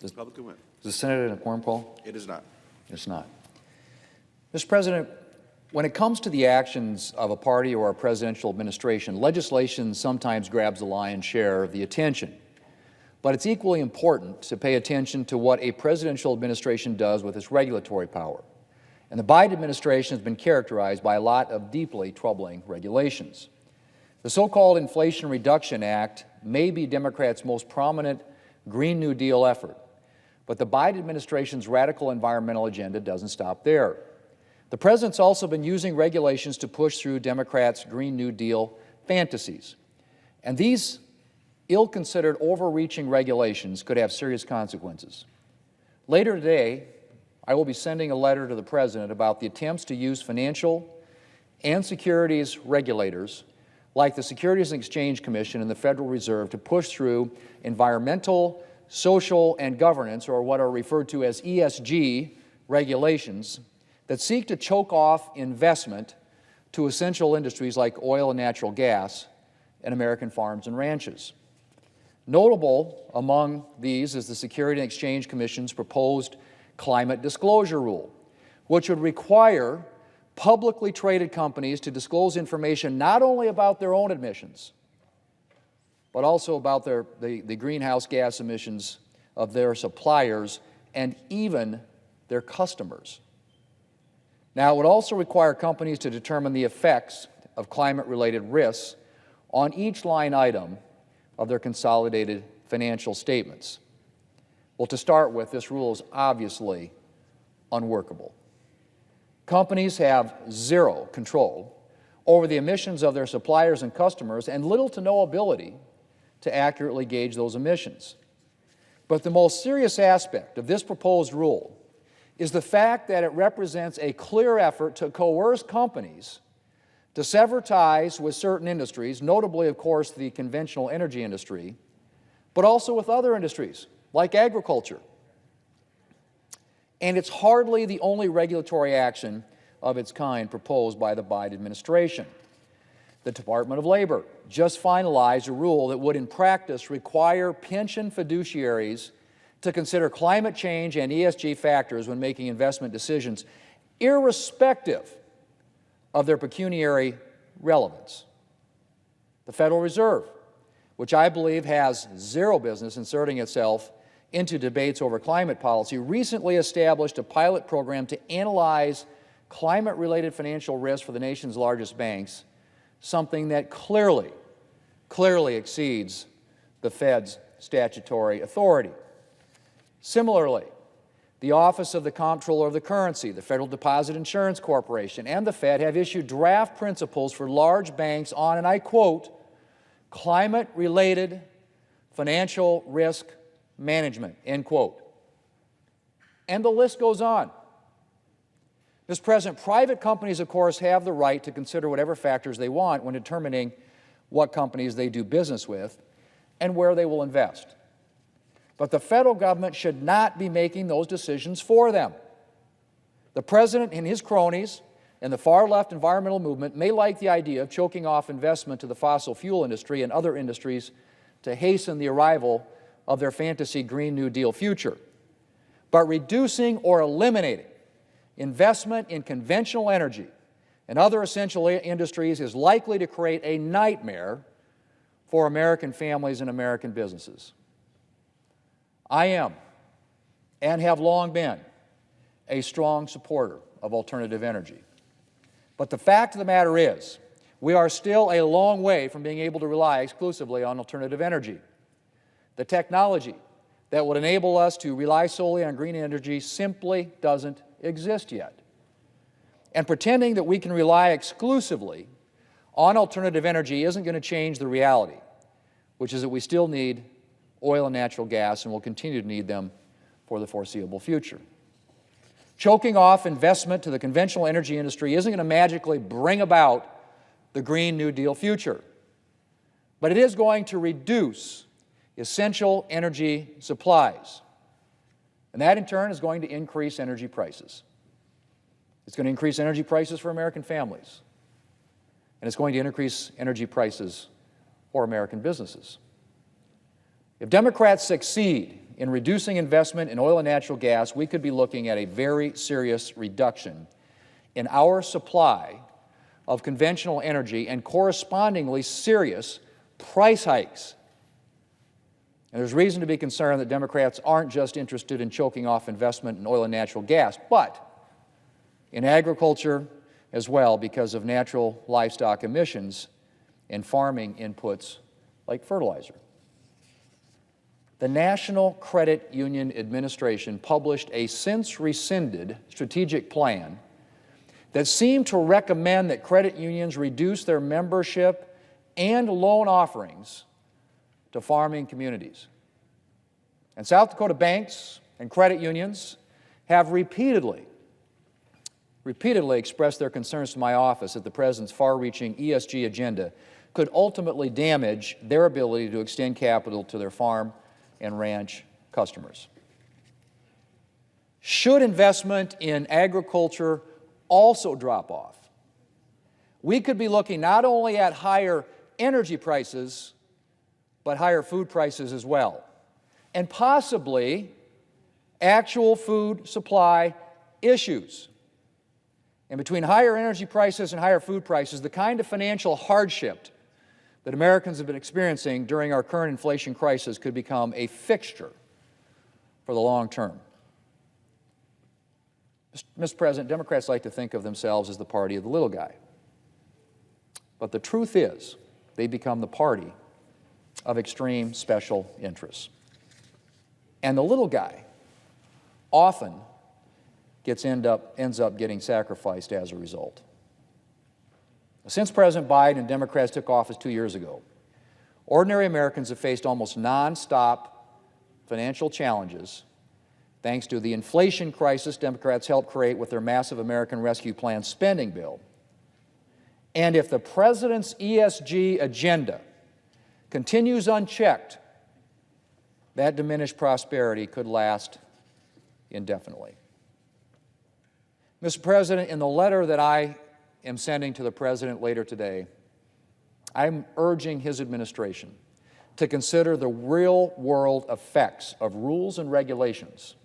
Republican win. Is the Senate in a quorum, Paul? It is not. It's not. Mr. President, when it comes to the actions of a party or a presidential administration, legislation sometimes grabs the lion's share of the attention. But it's equally important to pay attention to what a presidential administration does with its regulatory power. And the Biden administration has been characterized by a lot of deeply troubling regulations. The so-called Inflation Reduction Act may be Democrats' most prominent Green New Deal effort, but the Biden administration's radical environmental agenda doesn't stop there. The president's also been using regulations to push through Democrats' Green New Deal fantasies. And these ill-considered, overreaching regulations could have serious consequences. Later today, I will be sending a letter to the president about the attempts to use financial and securities regulators like the Securities and Exchange Commission and the Federal Reserve to push through environmental, social, and governance, or what are referred to as ESG regulations, that seek to choke off investment to essential industries like oil and natural gas and American farms and ranches. Notable among these is the Securities and Exchange Commission's proposed climate disclosure rule, which would require publicly traded companies to disclose information not only about their own emissions, but also about the greenhouse gas emissions of their suppliers and even their customers. Now, it would also require companies to determine the effects of climate-related risks on each line item of their consolidated financial statements. Well, to start with, this rule is obviously unworkable. Companies have zero control over the emissions of their suppliers and customers and little to no ability to accurately gauge those emissions. But the most serious aspect of this proposed rule is the fact that it represents a clear effort to coerce companies to sever ties with certain industries, notably, of course, the conventional energy industry, but also with other industries like agriculture. And it's hardly the only regulatory action of its kind proposed by the Biden administration. The Department of Labor just finalized a rule that would, in practice, require pension fiduciaries to consider climate change and ESG factors when making investment decisions, irrespective of their pecuniary relevance. The Federal Reserve, which I believe has zero business inserting itself into debates over climate policy, recently established a pilot program to analyze climate-related financial risk for the nation's largest banks, something that clearly exceeds the Fed's statutory authority. Similarly, the Office of the Comptroller of the Currency, the Federal Deposit Insurance Corporation, and the Fed have issued draft principles for large banks on, and I quote, climate-related financial risk management, end quote. And the list goes on. Mr. President, private companies, of course, have the right to consider whatever factors they want when determining what companies they do business with and where they will invest. But the federal government should not be making those decisions for them. The President and his cronies and the far-left environmental movement may like the idea of choking off investment to the fossil fuel industry and other industries to hasten the arrival of their fantasy Green New Deal future. But reducing or eliminating investment in conventional energy and other essential industries is likely to create a nightmare for American families and American businesses. I am, and have long been, a strong supporter of alternative energy. But the fact of the matter is, we are still a long way from being able to rely exclusively on alternative energy. The technology that would enable us to rely solely on green energy simply doesn't exist yet. And pretending that we can rely exclusively on alternative energy isn't going to change the reality, which is that we still need oil and natural gas and will continue to need them for the foreseeable future. Choking off investment to the conventional energy industry isn't going to magically bring about the Green New Deal future, but it is going to reduce essential energy supplies. And that, in turn, is going to increase energy prices. It's going to increase energy prices for American families. And it's going to increase energy prices for American businesses. If Democrats succeed in reducing investment in oil and natural gas, we could be looking at a very serious reduction in our supply of conventional energy and correspondingly serious price hikes. And there's reason to be concerned that Democrats aren't just interested in choking off investment in oil and natural gas, but in agriculture as well, because of natural livestock emissions and farming inputs like fertilizer. The National Credit Union Administration published a since-rescinded strategic plan that seemed to recommend that credit unions reduce their membership and loan offerings to farming communities. And South Dakota banks and credit unions have repeatedly expressed their concerns to my office that the President's far-reaching ESG agenda could ultimately damage their ability to extend capital to their farm and ranch customers. Should investment in agriculture also drop off, we could be looking not only at higher energy prices, but higher food prices as well, and possibly actual food supply issues. And between higher energy prices and higher food prices, the kind of financial hardship that Americans have been experiencing during our current inflation crisis could become a fixture for the long term. Mr. President, Democrats like to think of themselves as the party of the little guy. But the truth is, they become the party of extreme special interests. And the little guy often ends up getting sacrificed as a result. Since President Biden and Democrats took office 2 years ago, ordinary Americans have faced almost nonstop financial challenges thanks to the inflation crisis Democrats helped create with their massive American Rescue Plan spending bill. And if the President's ESG agenda continues unchecked, that diminished prosperity could last indefinitely. Mr. President, in the letter that I am sending to the President later today, I'm urging his administration to consider the real-world effects of rules and regulations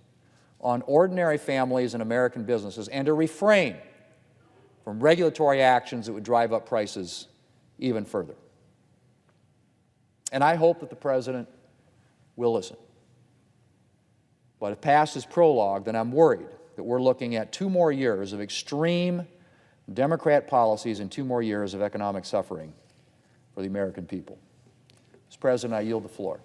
on ordinary families and American businesses and to refrain from regulatory actions that would drive up prices even further. And I hope that the President will listen. But if past is prologue, then I'm worried that we're looking at 2 more years of extreme Democrat policies and 2 more years of economic suffering for the American people. Mr. President, I yield the floor.